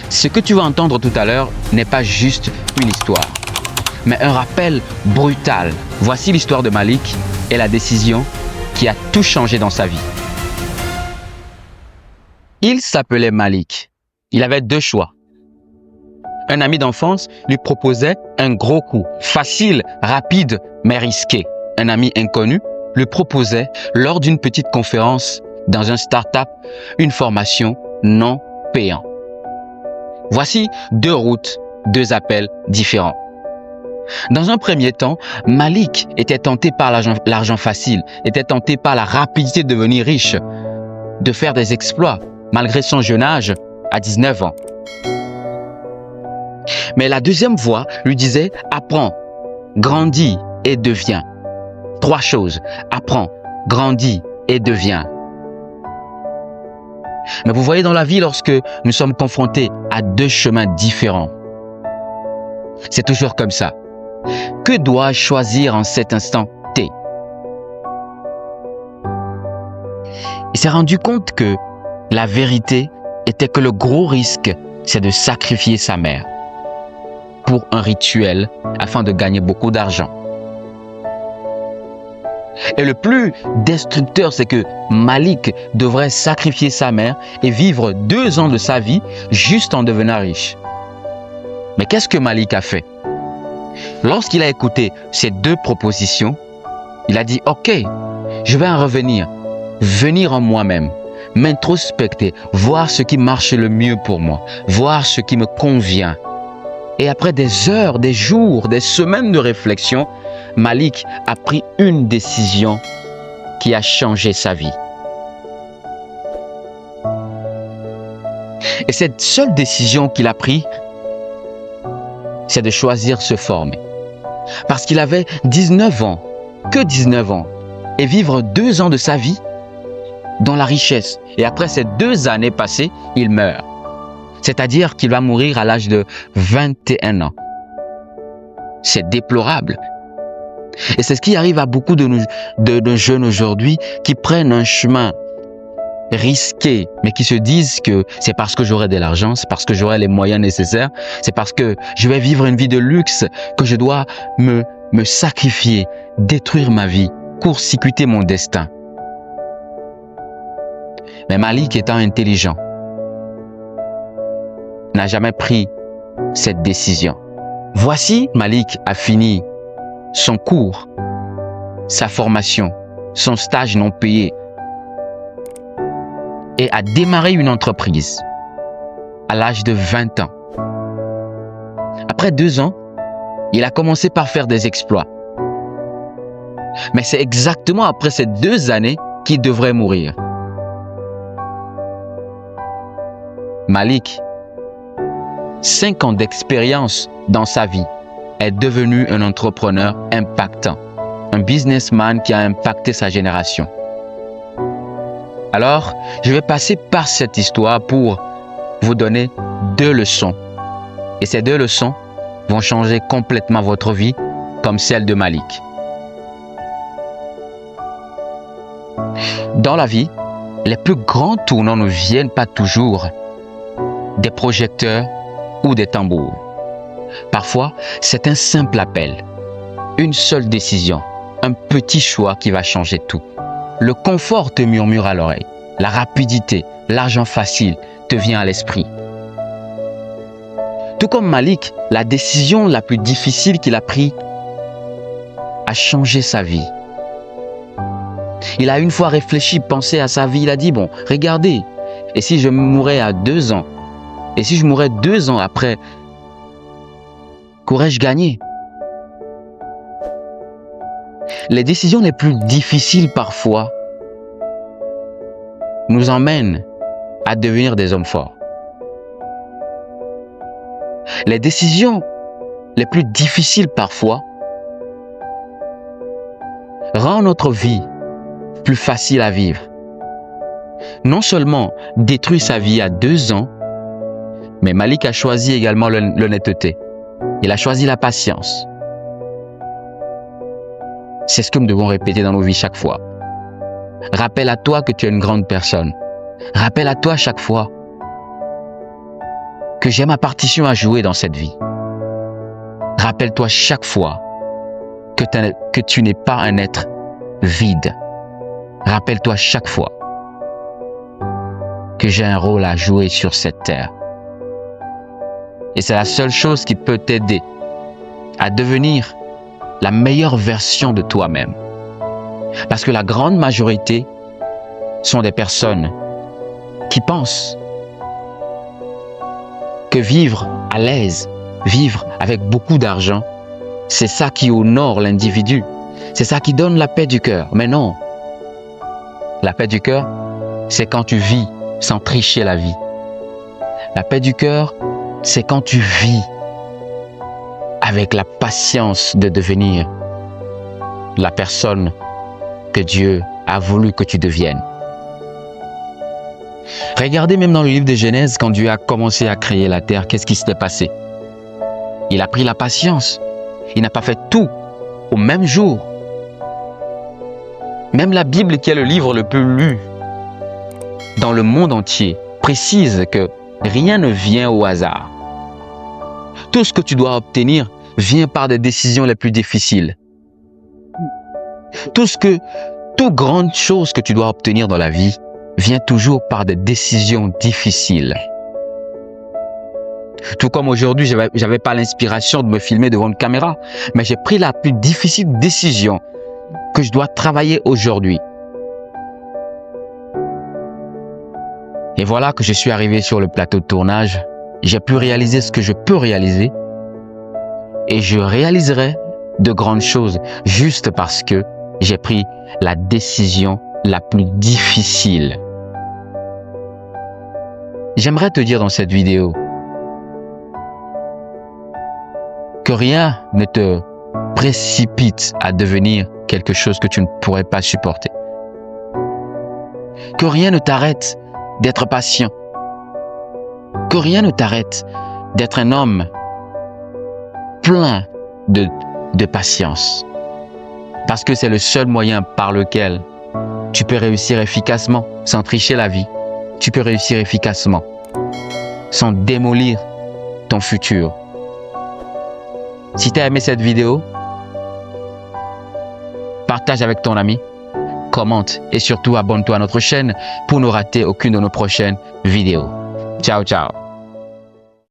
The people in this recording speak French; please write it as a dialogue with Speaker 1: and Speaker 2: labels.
Speaker 1: Ce que tu vas entendre tout à l'heure n'est pas juste une histoire, mais un rappel brutal. Voici l'histoire de Malik et la décision qui a tout changé dans sa vie. Il s'appelait Malik. Il avait deux choix. Un ami d'enfance lui proposait un gros coup, facile, rapide, mais risqué. Un ami inconnu lui proposait, lors d'une petite conférence dans un start-up, une formation non payante. Voici deux routes, deux appels différents. Dans un premier temps, Malik était tenté par l'argent facile, était tenté par la rapidité de devenir riche, de faire des exploits, malgré son jeune âge, à 19 ans. Mais la deuxième voie lui disait « Apprends, grandis et deviens ». Trois choses, apprends, grandis et deviens. Mais vous voyez dans la vie, lorsque nous sommes confrontés à deux chemins différents, c'est toujours comme ça. Que dois-je choisir en cet instant T? Il s'est rendu compte que la vérité était que le gros risque, c'est de sacrifier sa mère pour un rituel afin de gagner beaucoup d'argent. Et le plus destructeur, c'est que Malik devrait sacrifier sa mère et vivre 2 ans de sa vie juste en devenant riche. Mais qu'est-ce que Malik a fait? Lorsqu'il a écouté ces deux propositions, il a dit « Ok, je vais en revenir, venir en moi-même, m'introspecter, voir ce qui marche le mieux pour moi, voir ce qui me convient. » Et après des heures, des jours, des semaines de réflexion, Malik a pris une décision qui a changé sa vie. Et cette seule décision qu'il a prise, c'est de choisir se former. Parce qu'il avait 19 ans, que 19 ans, et vivre 2 ans de sa vie dans la richesse. Et après ces 2 années passées, il meurt. C'est-à-dire qu'il va mourir à l'âge de 21 ans. C'est déplorable. Et c'est ce qui arrive à beaucoup de jeunes aujourd'hui qui prennent un chemin risqué, mais qui se disent que c'est parce que j'aurai de l'argent, c'est parce que j'aurai les moyens nécessaires, c'est parce que je vais vivre une vie de luxe que je dois me sacrifier, détruire ma vie, court-circuiter mon destin. Mais Malik, étant intelligent, n'a jamais pris cette décision. Voici, Malik a fini son cours, sa formation, son stage non payé et a démarré une entreprise à l'âge de 20 ans. Après 2 ans, il a commencé par faire des exploits. Mais c'est exactement après ces 2 années qu'il devrait mourir. Malik, 5 ans d'expérience dans sa vie, est devenu un entrepreneur impactant, un businessman qui a impacté sa génération. Alors, je vais passer par cette histoire pour vous donner 2 leçons. Et ces 2 leçons vont changer complètement votre vie, comme celle de Malik. Dans la vie, les plus grands tournants ne viennent pas toujours des projecteurs ou des tambours. Parfois, c'est un simple appel, une seule décision, un petit choix qui va changer tout. Le confort te murmure à l'oreille, la rapidité, l'argent facile te vient à l'esprit. Tout comme Malik, la décision la plus difficile qu'il a prise a changé sa vie. Il a une fois réfléchi, pensé à sa vie, il a dit, bon, regardez, et si je mourais à 2 ans, et si je mourais 2 ans après, qu'aurais-je gagné? Les décisions les plus difficiles parfois nous emmènent à devenir des hommes forts. Les décisions les plus difficiles parfois rendent notre vie plus facile à vivre. Non seulement détruit sa vie à 2 ans, mais Malik a choisi également l'honnêteté. Il a choisi la patience. C'est ce que nous devons répéter dans nos vies chaque fois. Rappelle à toi que tu es une grande personne. Rappelle à toi chaque fois que j'ai ma partition à jouer dans cette vie. Rappelle-toi chaque fois que tu n'es pas un être vide. Rappelle-toi chaque fois que j'ai un rôle à jouer sur cette terre. Et c'est la seule chose qui peut t'aider à devenir la meilleure version de toi-même. Parce que la grande majorité sont des personnes qui pensent que vivre à l'aise, vivre avec beaucoup d'argent, c'est ça qui honore l'individu. C'est ça qui donne la paix du cœur. Mais non. La paix du cœur, c'est quand tu vis sans tricher la vie. La paix du cœur, c'est quand tu vis avec la patience de devenir la personne que Dieu a voulu que tu deviennes. Regardez même dans le livre de Genèse, quand Dieu a commencé à créer la terre, qu'est-ce qui s'est passé? Il a pris la patience. Il n'a pas fait tout au même jour. Même la Bible, qui est le livre le plus lu dans le monde entier, précise que rien ne vient au hasard. Tout ce que tu dois obtenir vient par des décisions les plus difficiles. Toute grande chose que tu dois obtenir dans la vie vient toujours par des décisions difficiles. Tout comme aujourd'hui, je n'avais pas l'inspiration de me filmer devant une caméra, mais j'ai pris la plus difficile décision que je dois travailler aujourd'hui. Et voilà que je suis arrivé sur le plateau de tournage. J'ai pu réaliser ce que je peux réaliser et je réaliserai de grandes choses juste parce que j'ai pris la décision la plus difficile. J'aimerais te dire dans cette vidéo que rien ne te précipite à devenir quelque chose que tu ne pourrais pas supporter. Que rien ne t'arrête d'être patient. Que rien ne t'arrête d'être un homme plein de patience. Parce que c'est le seul moyen par lequel tu peux réussir efficacement sans tricher la vie. Tu peux réussir efficacement sans démolir ton futur. Si tu as aimé cette vidéo, partage avec ton ami, commente et surtout abonne-toi à notre chaîne pour ne rater aucune de nos prochaines vidéos. Ciao, ciao.